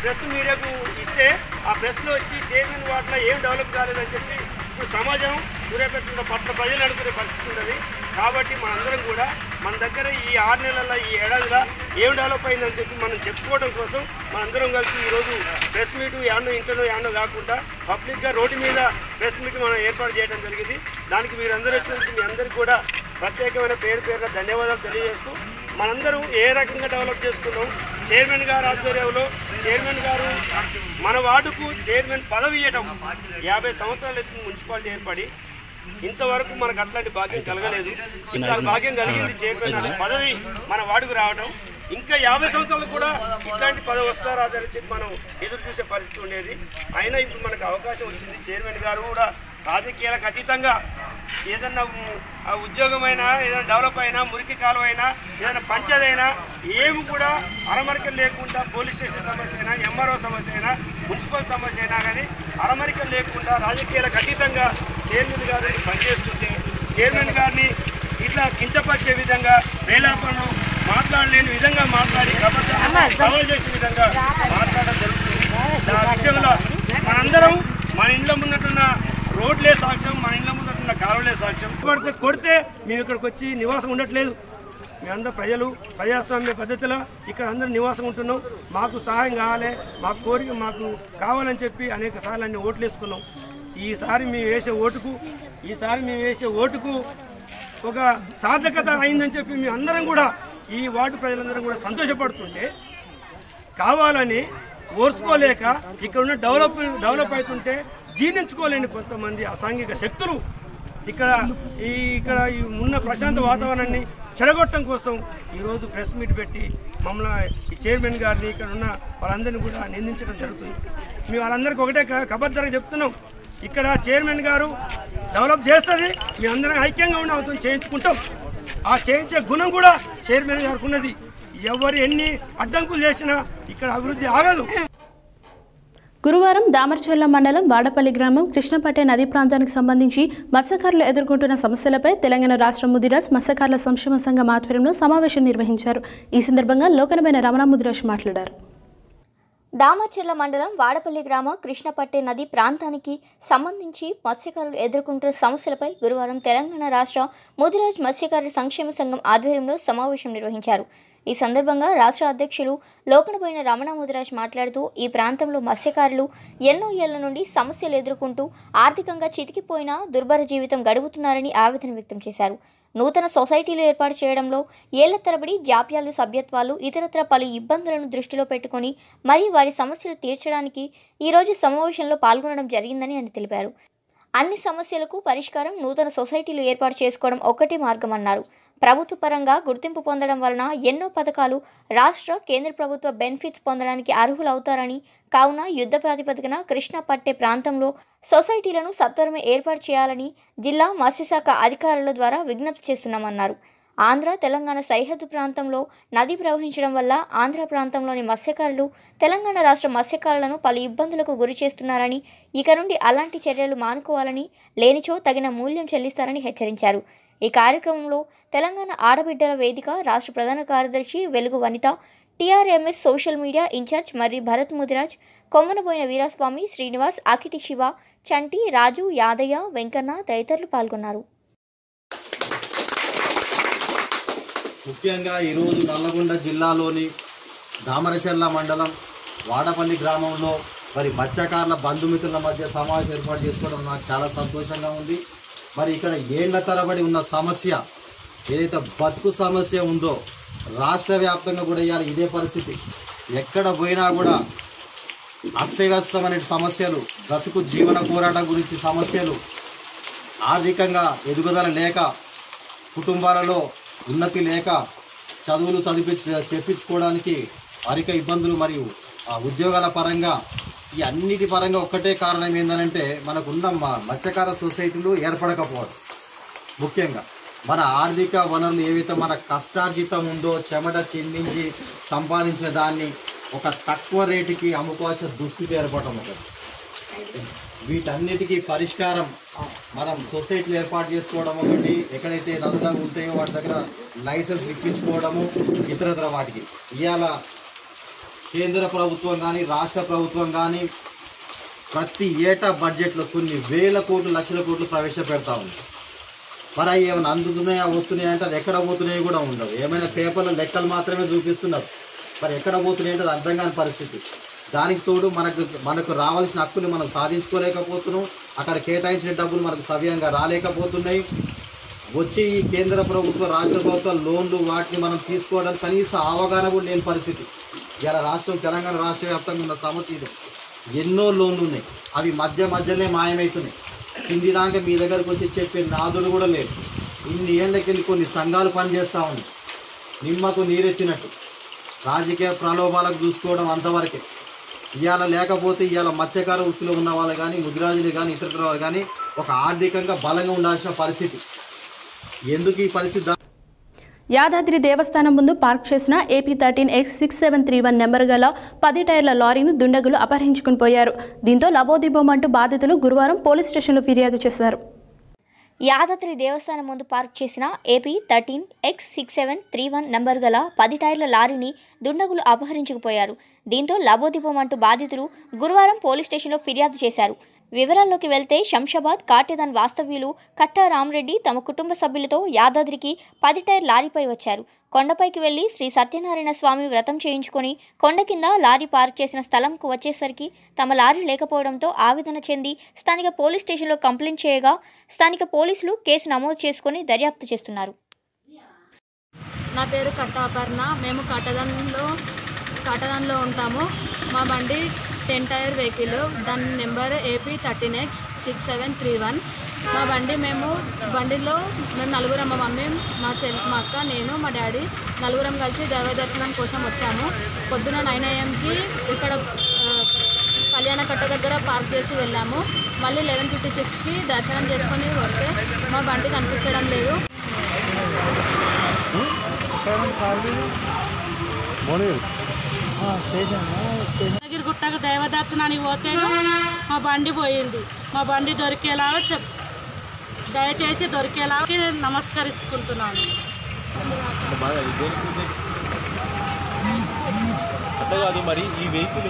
ప్రెస్ మీడియాకు ఇస్తే ఆ ప్రెస్లో వచ్చి చైర్మన్ వాటిలో ఏం డెవలప్ కాలేదని చెప్పి ఇప్పుడు సమాజం సూర్యాపేట పట్ల ప్రజలు అనుకునే పరిస్థితి ఉన్నది. కాబట్టి మనందరం కూడా మన దగ్గర ఈ 6 నెలల్లో ఈ ఏడాదిలో ఏం డెవలప్ అయిందని చెప్పి మనం చెప్పుకోవడం కోసం మనందరం కలిసి ఈరోజు ప్రెస్ మీటు ఇంటర్నో కాకుండా పబ్లిక్గా రోడ్డు మీద ప్రెస్ మీట్ మనం ఏర్పాటు చేయడం జరిగింది. దానికి మీరందరూ వచ్చినందుకు మీ అందరికీ కూడా ప్రత్యేకమైన పేరున ధన్యవాదాలు తెలియజేస్తూ మనందరం ఏ రకంగా డెవలప్ చేసుకున్నాం. చైర్మన్ గారు ఆధ్వర్యంలో చైర్మన్ గారు మన వార్డుకు చైర్మన్ పదవి ఇవ్వటం 50 సంవత్సరాల క్రితం మున్సిపాలిటీ ఏర్పడి ఇంతవరకు మనకు అట్లాంటి భాగ్యం కలగలేదు. ఇంత భాగ్యం కలిగింది చైర్మన్ పదవి మన వార్డుకు రావడం. ఇంకా 50 సంవత్సరాలు కూడా ఇట్లాంటి పదవి వస్తారా అని చెప్పి మనం ఎదురు చూసే పరిస్థితి ఉండేది. అయినా ఇప్పుడు మనకు అవకాశం వచ్చింది. చైర్మన్ గారు కూడా రాజకీయాలకు అతీతంగా ఏదన్నా ఉద్యోగమైనా, ఏదైనా డెవలప్ అయినా, మురికి కాలువ అయినా, ఏదైనా పంచాయతీ ఏమి కూడా అరమరికలు లేకుండా పోలీస్ స్టేషన్ సమస్య అయినా, ఎంఆర్ఓ సమస్య అయినా, మున్సిపల్ సమస్య అయినా కానీ అరమరికలు లేకుండా రాజకీయాలకు అతీతంగా చైర్మన్ గారు పనిచేస్తుంటే చైర్మన్ గారిని ఇట్లా కించపరిచే విధంగా వేలాపనలు మాట్లాడలేని విధంగా మాట్లాడి సవాల్ చేసే విధంగా మాట్లాడడం జరుగుతుంది. ఆ విషయంలో మనందరం మన ఇంట్లో ఉన్నట్టున్న రోడ్లే సాక్ష్యం, మన ఇంట్లో ఉన్నట్టున్న కాలువలే సాక్ష్యం. కొడితే మేము ఇక్కడికి వచ్చి నివాసం ఉండట్లేదు. మేమందరం ప్రజలు ప్రజాస్వామ్య పద్ధతిలో ఇక్కడ అందరూ నివాసం ఉంటున్నాం. మాకు సహాయం కావాలి, మాకు కోరిక మాకు కావాలని చెప్పి అనేక సార్లు అన్ని ఓట్లు వేసుకున్నాం. ఈసారి మేము వేసే ఓటుకు ఒక సార్థకత అయిందని చెప్పి మేము అందరం కూడా ఈ వార్డు ప్రజలందరం కూడా సంతోషపడుతుంటే కావాలని ఓర్చుకోలేక ఇక్కడ ఉన్న డెవలప్ అవుతుంటే జీర్ణించుకోలేని కొంతమంది అసాంఘిక శక్తులు ఇక్కడ ఉన్న ప్రశాంత వాతావరణాన్ని చెడగొట్టడం కోసం ఈరోజు ప్రెస్ మీట్ పెట్టి మమ్మల్ని ఈ చైర్మన్ గారిని ఇక్కడ ఉన్న వాళ్ళందరినీ కూడా నిందించడం జరుగుతుంది. మేము వాళ్ళందరికీ ఒకటే ఖబర్దారుగా చెప్తున్నాం, ఇక్కడ చైర్మన్ గారు డెవలప్ చేస్తుంది, మీ అందరం ఐక్యంగా ఉండి అవుతుంది చేయించుకుంటాం. ఆ చేయించే గుణం కూడా చైర్మన్ గారికి ఉన్నది. ఎవరు ఎన్ని అడ్డంకులు చేసినా ఇక్కడ అభివృద్ధి ఆగదు. గురువారం దామరచర్ల మండలం వాడపల్లి గ్రామం కృష్ణపట్టే నదీ ప్రాంతానికి సంబంధించి మత్స్యకారులు ఎదుర్కొంటున్న సమస్యలపై తెలంగాణ రాష్ట్ర ముదిరాజ్ మత్స్యకారుల సంక్షేమ సంఘం ఆధ్వర్యంలో సమావేశం నిర్వహించారు. ఈ సందర్భంగా లోకనమైన రమణ ముదిరాజ్ మాట్లాడారు. దామరచర్ల మండలం వాడపల్లి గ్రామ కృష్ణపట్టే నది ప్రాంతానికి సంబంధించి మత్స్యకారులు ఎదుర్కొంటున్న సమస్యలపై గురువారం తెలంగాణ రాష్ట్ర ముదిరాజ్ మత్స్యకారుల సంక్షేమ సంఘం ఆధ్వర్యంలో సమావేశం నిర్వహించారు. ఈ సందర్భంగా రాష్ట్ర అధ్యక్షులు లోకనబోయిన రమణ ముదిరాజ్ మాట్లాడుతూ ఈ ప్రాంతంలో మత్స్యకారులు ఎన్నో ఏళ్ల నుండి సమస్యలు ఎదుర్కొంటూ ఆర్థికంగా చితికిపోయిన దుర్భర జీవితం గడుపుతున్నారని ఆవేదన వ్యక్తం చేశారు. నూతన సొసైటీలు ఏర్పాటు చేయడంలో ఏళ్ల తరబడి జాప్యాలు, సభ్యత్వాలు, ఇతరత్ర పలు ఇబ్బందులను దృష్టిలో పెట్టుకుని మరియు వారి సమస్యలు తీర్చడానికి ఈరోజు సమావేశంలో పాల్గొనడం జరిగిందని ఆయన తెలిపారు. అన్ని సమస్యలకు పరిష్కారం నూతన సొసైటీలు ఏర్పాటు చేసుకోవడం ఒక్కటే మార్గమన్నారు. ప్రభుత్వ పరంగా గుర్తింపు పొందడం వలన ఎన్నో పథకాలు రాష్ట్ర, కేంద్ర ప్రభుత్వ బెనిఫిట్స్ పొందడానికి అర్హులవుతారని, కావున యుద్ధ ప్రాతిపదికన కృష్ణా పట్టే ప్రాంతంలో సొసైటీలను సత్వరమే ఏర్పాటు చేయాలని జిల్లా మత్స్యశాఖ అధికారుల ద్వారా విజ్ఞప్తి చేస్తున్నామన్నారు. ఆంధ్ర, తెలంగాణ సరిహద్దు ప్రాంతంలో నది ప్రవహించడం వల్ల ఆంధ్ర ప్రాంతంలోని మత్స్యకారులు తెలంగాణ రాష్ట్ర మత్స్యకారులను పలు ఇబ్బందులకు గురి చేస్తున్నారని, ఇక నుండి అలాంటి చర్యలు మానుకోవాలని, లేనిచో తగిన మూల్యం చెల్లిస్తారని హెచ్చరించారు. ఈ కార్యక్రమంలో తెలంగాణ ఆడబిడ్డల వేదిక రాష్ట్ర ప్రధాన కార్యదర్శి వెలుగు వనిత, టీఆర్ఎంఎస్ సోషల్ మీడియా ఇన్ఛార్జ్ మర్రి భరత్ ముదిరాజ్, కొమ్మనబోయిన వీరాస్వామి, శ్రీనివాస్, ఆకిటి శివ, చంటి, రాజు, యాదయ్య, వెంకన్న తదితరులు పాల్గొన్నారు. ముఖ్యంగా ఈరోజు నల్లగొండ జిల్లాలోని దామరచెర్ల మండలం వాడపల్లి గ్రామంలో మరి మత్స్యకారుల బంధుమిత్రుల మధ్య సమావేశం ఏర్పాటు చేసుకోవడం నాకు చాలా సంతోషంగా ఉంది. మరి ఇక్కడ ఏళ్ల తరబడి ఉన్న సమస్య ఏదైతే బతుకు సమస్య ఉందో రాష్ట్ర వ్యాప్తంగా కూడా ఇవాళ ఇదే పరిస్థితి. ఎక్కడ పోయినా కూడా అస్తవ్యస్తమైన సమస్యలు, బ్రతుకు జీవన పోరాటం గురించి సమస్యలు, ఆర్థికంగా ఎదుగుదల లేక, కుటుంబాలలో ఉన్నతి లేక, చదువులు చెప్పించుకోవడానికి అధిక ఇబ్బందులు మరియు ఉద్యోగాల పరంగా ఈ అన్నిటి పరంగా ఒక్కటే కారణం ఏంటంటే మనకున్న మత్స్యకార సొసైటీలు ఏర్పడకపోవడం. ముఖ్యంగా మన ఆర్థిక వనరులు ఏవైతే మన కష్టార్జితం ఉందో, చెమట చిందించి సంపాదించిన దాన్ని ఒక తక్కువ రేటుకి అమ్ముకోవాల్సిన దుస్థితి ఏర్పడటం ఒకటి. వీటన్నిటికీ పరిష్కారం మనం సొసైటీలు ఏర్పాటు చేసుకోవడం ఒకటి, ఎక్కడైతే దందాలు ఉంటాయో వాటి దగ్గర లైసెన్స్ ఇప్పించుకోవడము, ఇతరత్ర వాటికి ఇవాళ కేంద్ర ప్రభుత్వం కానీ రాష్ట్ర ప్రభుత్వం కానీ ప్రతి ఏటా బడ్జెట్లో కొన్ని వేల కోట్లు, లక్షల కోట్లు ప్రవేశపెడతా ఉంది. మరి అవి ఏమైనా అందుతున్నాయా, వస్తున్నాయా అంటే అది ఎక్కడ పోతున్నాయో కూడా ఉండవు. ఏమైనా పేపర్లో లెక్కలు మాత్రమే చూపిస్తున్నారు, మరి ఎక్కడ పోతున్నాయంటే అది అర్థం కాని పరిస్థితి. దానికి తోడు మనకు రావాల్సిన హక్కులు మనం సాధించుకోలేకపోతున్నాం, అక్కడ కేటాయించిన డబ్బులు మనకు సవ్యంగా రాలేకపోతున్నాయి. వచ్చి ఈ కేంద్ర ప్రభుత్వ, రాష్ట్ర ప్రభుత్వ లోన్లు వాటిని మనం తీసుకోవడానికి కనీస అవగాహన కూడా లేని పరిస్థితి. ఇలా తెలంగాణ రాష్ట్ర వ్యాప్తంగా ఉన్న సమస్య ఇది. ఎన్నో లోన్లు ఉన్నాయి, అవి మధ్యలోనే మాయమవుతున్నాయి. కింది దాకా మీ దగ్గరకు వచ్చి చెప్పే నాదుడు కూడా లేదు. ఇన్ని ఏళ్ళకెళ్ళి కొన్ని సంఘాలు పనిచేస్తూ ఉన్నాయి, నిమ్మకు నీరెత్తినట్టు. రాజకీయ ప్రలోభాలకు చూసుకోవడం అంతవరకే. ఇవాళ లేకపోతే ఇవాళ మత్స్యకార వృత్తిలో ఉన్న వాళ్ళు కానీ, ముదిరాజులు కానీ, ఇతర వాళ్ళు కానీ ఒక ఆర్థికంగా బలంగా ఉండాల్సిన పరిస్థితి. ఎందుకు ఈ పరిస్థితి? యాదాద్రి దేవస్థానం ముందు పార్క్ చేసిన ఏపీ 13X6731 నెంబర్ గల 10 టైర్ల లారీని దుండగులు అపహరించుకుని పోయారు. దీంతో లబోదిబోమంటూ బాధితులు గురువారం పోలీస్ స్టేషన్లో ఫిర్యాదు చేశారు. యాదాద్రి దేవస్థానం ముందు పార్క్ చేసిన ఏపీ 13X6731 నంబర్ గల 10 టైర్ల లారీని దుండగులు అపహరించుకుపోయారు. దీంతో లబోదిబోమంటూ బాధితులు గురువారం పోలీస్ స్టేషన్లో ఫిర్యాదు చేశారు. వివరాల్లోకి వెళ్తే శంషాబాద్ కాటేదాన్ వాస్తవ్యులు కట్టా రామరెడ్డి తమ కుటుంబ సభ్యులతో యాదాద్రికి 10 టైర్ లారీపై వచ్చారు. కొండపైకి వెళ్లి శ్రీ సత్యనారాయణ స్వామి వ్రతం చేయించుకొని కొండ కింద లారీ పార్క్ చేసిన స్థలంకు వచ్చేసరికి తమ లారీ లేకపోవడంతో ఆవేదన చెంది స్థానిక పోలీస్ స్టేషన్లో కంప్లైంట్ చేయగా స్థానిక పోలీసులు కేసు నమోదు చేసుకుని దర్యాప్తు చేస్తున్నారు. నా పేరు కట్టాపర్ణ. మేము కాటదాన్లో ఉంటాము. మా బండి 10 టైర్ వెహికల్, దాని నెంబర్ ఏపీ 13X6731. మా మేము నలుగురం, మా మమ్మీ, మా అక్క, నేను, మా డాడీ నలుగురం కలిసి దైవ దర్శనం కోసం వచ్చాము. పొద్దున 9 AM ఇక్కడ కళ్యాణకట్ట దగ్గర పార్క్ చేసి వెళ్ళాము. మళ్ళీ 11:56కి దర్శనం చేసుకొని వస్తే మా బండి కనిపించడం లేదు. గుట్టకు దైవ దర్శనానికి పోతే మా బండి పోయింది. మా బండి దొరికేలా దయచేసి దొరికేలా నమస్కరించుకుంటున్నాను. అంటే కాదు, మరి ఈ వెహికల్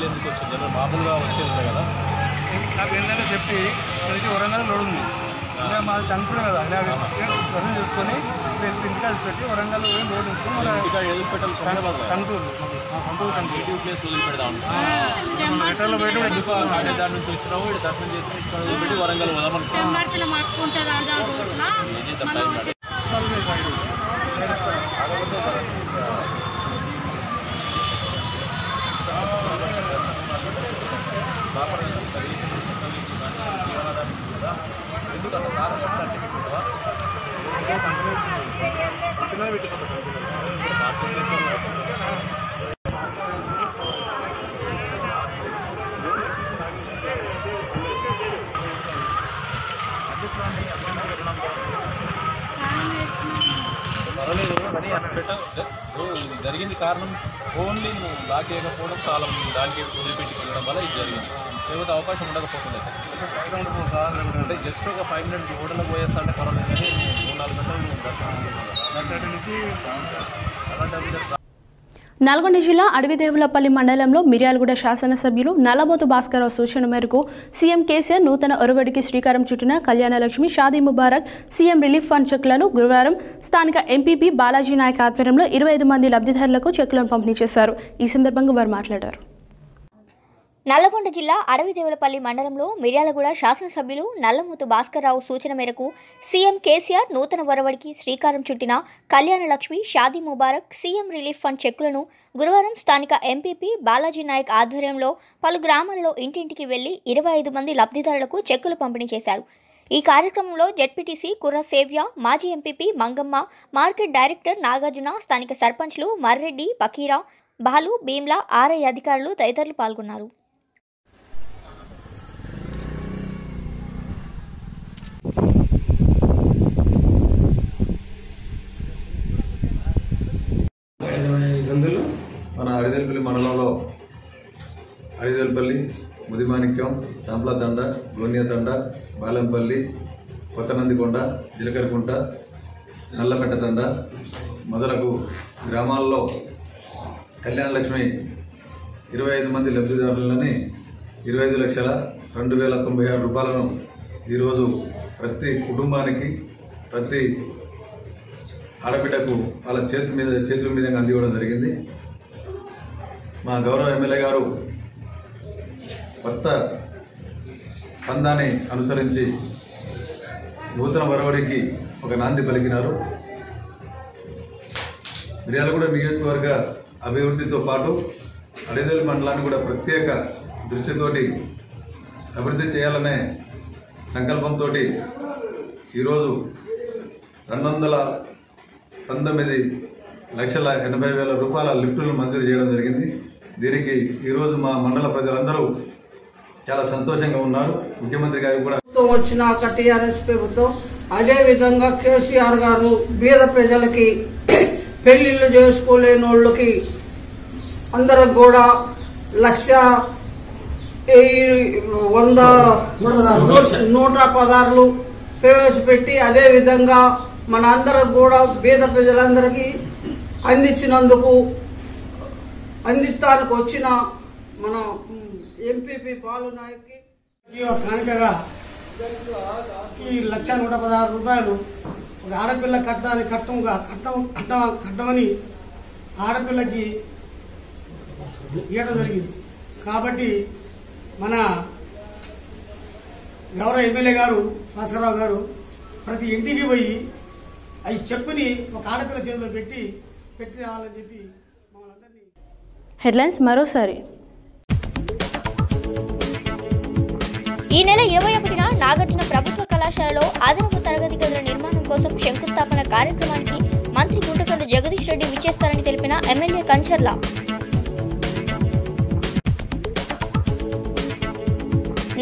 ఎందుకు వచ్చింది? మామూలుగా వచ్చేది కదా. నాకు ఏంటంటే చెప్పి వరంగల్ లోడ్ ఉంది, మాది చనిపోయాం కదా, దర్శనం చేసుకొని ఇంటికాడ పెట్టి వరంగల్ పోయి రోడ్డు థియేటర్లో పెట్టి దాని నుంచి వచ్చినావు ఇక్కడ దర్శనం చేసుకుని పెట్టి వరంగల్ పర్వాలేదు అని ఇది జరిగింది కారణం ఓన్లీ నువ్వు లాక్ చేయకపోవడం చాలా దానికి వదిలిపెట్టి వెళ్ళడం వల్ల ఇది జరిగింది. లేకపోతే అవకాశం ఉండకపోతుంది. అంటే జస్ట్ ఒక 5 మినిట్స్ హోటల్కి పోయేస్తా అంటే పర్వాలేదు కానీ 3-4 గంటలు నుంచి నల్గొండ జిల్లా అడవిదేవులపల్లి మండలంలో మిర్యాలగూడ శాసనసభ్యులు నల్లబోతు భాస్కరరావు సూచన మేరకు సీఎం కేసీఆర్ నూతన ఒరవడికి శ్రీకారం చుట్టిన Kalyanalakshmi Shaadi Mubarak CM relief fund చెక్లను గురువారం స్థానిక ఎంపీపీ బాలాజీ నాయక్ ఆధ్వర్యంలో 25 మంది లబ్ధిదారులకు చెక్కులను పంపిణీ చేశారు. ఈ సందర్భంగా వారు మాట్లాడారు. నల్లగొండ జిల్లా అడవిదేవులపల్లి మండలంలో మిర్యాలగూడ శాసనసభ్యులు నల్లమోతు భాస్కర్రావు సూచన మేరకు సీఎం కేసీఆర్ నూతన ఒరవడికి శ్రీకారం చుట్టిన Kalyanalakshmi Shaadi Mubarak CM relief fund చెక్కులను గురువారం స్థానిక ఎంపీపీ బాలాజీ నాయక్ ఆధ్వర్యంలో పలు గ్రామాలలో ఇంటింటికి వెళ్లి 25 మంది లబ్ధిదారులకు చెక్కులు పంపిణీ చేశారు. ఈ కార్యక్రమంలో జెడ్పీటీసీ కుర్ర సేవ్య, మాజీ MPP Mangamma, market director Nagarjuna, స్థానిక సర్పంచ్లు మర్రెడ్డి, పకీరా, బాలు, భీమ్లా, ఆర్ఐ అధికారులు తదితరులు పాల్గొన్నారు. మన అడిదేలపల్లి మండలంలో అడిదేలపల్లి, ముదిమాణిక్యం, చాంప్లతండ, గోనియతండ, బాలెంపల్లి, కొత్తనందికొండ, జీలకర్రకుంట, నల్లమెట్టతండ మొదలగు గ్రామాల్లో కళ్యాణలక్ష్మి 25 మంది లబ్ధిదారులని 25,02,096 రూపాయలను ఈరోజు ప్రతి కుటుంబానికి, ప్రతి ఆడబిడ్డకు వాళ్ళ చేతుల మీద అందివ్వడం జరిగింది. మా గౌరవ ఎమ్మెల్యే గారు కొత్త పందాన్ని అనుసరించి నూతన ఒరవడికి ఒక నాంది పలికినారు. మిర్యాలగూడ నియోజకవర్గ అభివృద్ధితో పాటు అడవిదేవుల మండలాన్ని కూడా ప్రత్యేక దృష్టితోటి అభివృద్ధి చేయాలనే సంకల్పంతో ఈరోజు 219,80,000 రూపాయల లిఫ్టులు మంజూరు చేయడం జరిగింది. దీనికి ఈరోజు మా మండల ప్రజలందరూ చాలా సంతోషంగా ఉన్నారు. ముఖ్యమంత్రి గారు కూడా వచ్చిన టీఆర్ఎస్ ప్రభుత్వం, అదే విధంగా కేసీఆర్ గారు బీద ప్రజలకి, పెళ్లిళ్ళు చేసుకోలేని వాళ్ళకి అందరికి కూడా 116 ప్రవేశపెట్టి అదే విధంగా మన అందరికి కూడా బీద ప్రజలందరికీ అందిస్తానికి వచ్చిన మన ఎంపీపీ బాలు నాయక్కి కానుకగా ఈ 1,116 రూపాయలు ఒక ఆడపిల్ల కట్టమని ఆడపిల్లకి ఇవ్వడం జరిగింది. కాబట్టి మన గౌరవ ఎమ్మెల్యే గారు భాస్కరరావు గారు ప్రతి ఇంటికి పోయి ఈ చెక్కుని ఒక ఆడపిల్ల చేతిలో పెట్టి రావాలని చెప్పి మమ్మల్ని అందరినీ. హెడ్లైన్స్ మరోసారి. ఈ నెల 21న నాగార్జున ప్రభుత్వ కళాశాలలో అదనపు తరగతి గదుల నిర్మాణం కోసం శంకుస్థాపన కార్యక్రమానికి మంత్రి గుంటకల్లు జగదీష్ రెడ్డి విచ్చేస్తారని తెలిపిన ఎమ్మెల్యే కంచర్ల.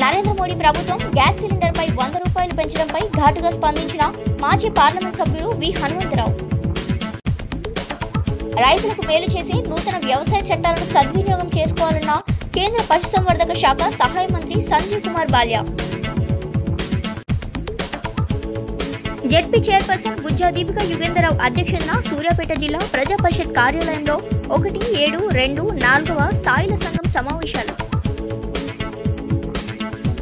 నరేంద్ర మోడీ ప్రభుత్వం గ్యాస్ సిలిండర్పై 100 రూపాయలు పెంచడంపై ఘాటుగా స్పందించిన మాజీ పార్లమెంట్ సభ్యుడు వి హనుమంతరావు. రైతులకు మేలు చేసి నూతన వ్యవసాయ చట్టాలను సద్వినియోగం చేసుకోవాలన్న కేంద్ర పశుసంవర్ధక శాఖ సహాయ మంత్రి సంజీవ్ కుమార్ బాల్యా. జెడ్పీ చైర్పర్సన్ గుజ్జా దీపిక యుగేంద్రరావు అధ్యక్షతన సూర్యాపేట జిల్లా ప్రజా పరిషత్ కార్యాలయంలో 1, 7, 2, 4వ స్థాయిల సంఘం సమావేశాలు.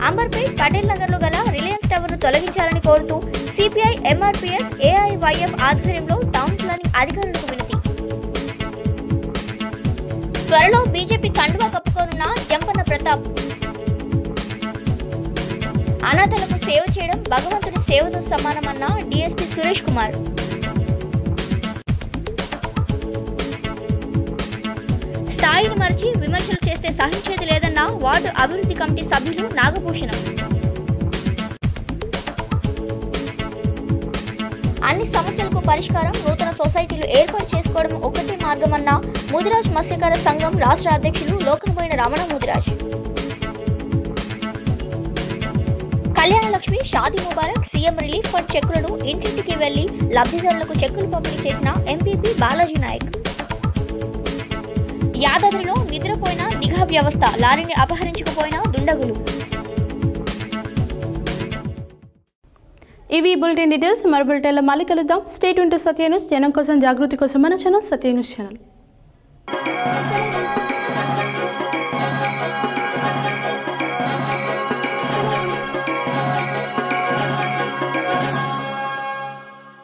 అంబర్పేట్ పటేల్ నగర్లో గల రిలయన్స్ టవర్ను తొలగించాలని కోరుతూ సిపిఐ ఎంఆర్పీఎస్ ఏఐవైఎఫ్ ఆధ్వర్యంలో టౌన్ ప్లానింగ్ అధికారులకు వినతి. త్వరలో బీజేపీ కండువా కప్పుకోనున్న జంపన్న ప్రతాప్. అనాథలకు సేవ చేయడం భగవంతుని సేవతో సమానమన్న డీఎస్పీ సురేష్ కుమార్. స్థాయిని మరిచి విమర్శలు చేస్తే సహించేది లేదన్న వార్డు అభివృద్ధి కమిటీ సభ్యులు నాగభూషణం. అన్ని సమస్యలకు పరిష్కారం నూతన సొసైటీలు ఏర్పాటు చేసుకోవడం ఒకటే మార్గమన్న ముదిరాజ్ మత్స్యకార సంఘం రాష్ట్ర అధ్యక్షులు Lokanaboina Ramana Mudiraj. Kalyana Lakshmi, Shaadi Mubarak, CM relief fund చెక్కులను ఇంటింటికి వెళ్లి లబ్ధిదారులకు చెక్కులు పంపిణీ చేసిన ఎంపీపీ బాలాజీ నాయక్. యాదాద్రిలో నిద్రపోయిన నిఘా వ్యవస్థ, లారీని అపహరించుకుపోయిన దుండగులు. ఇవి బులెటిన్ డీటెయిల్స్. మరో బులెటిన్లో మళ్ళీ కలుద్దాం. Stay tune to Satya news. జనం కోసం, జాగృతి కోసం మన ఛానల్ సత్య న్యూస్ ఛానల్.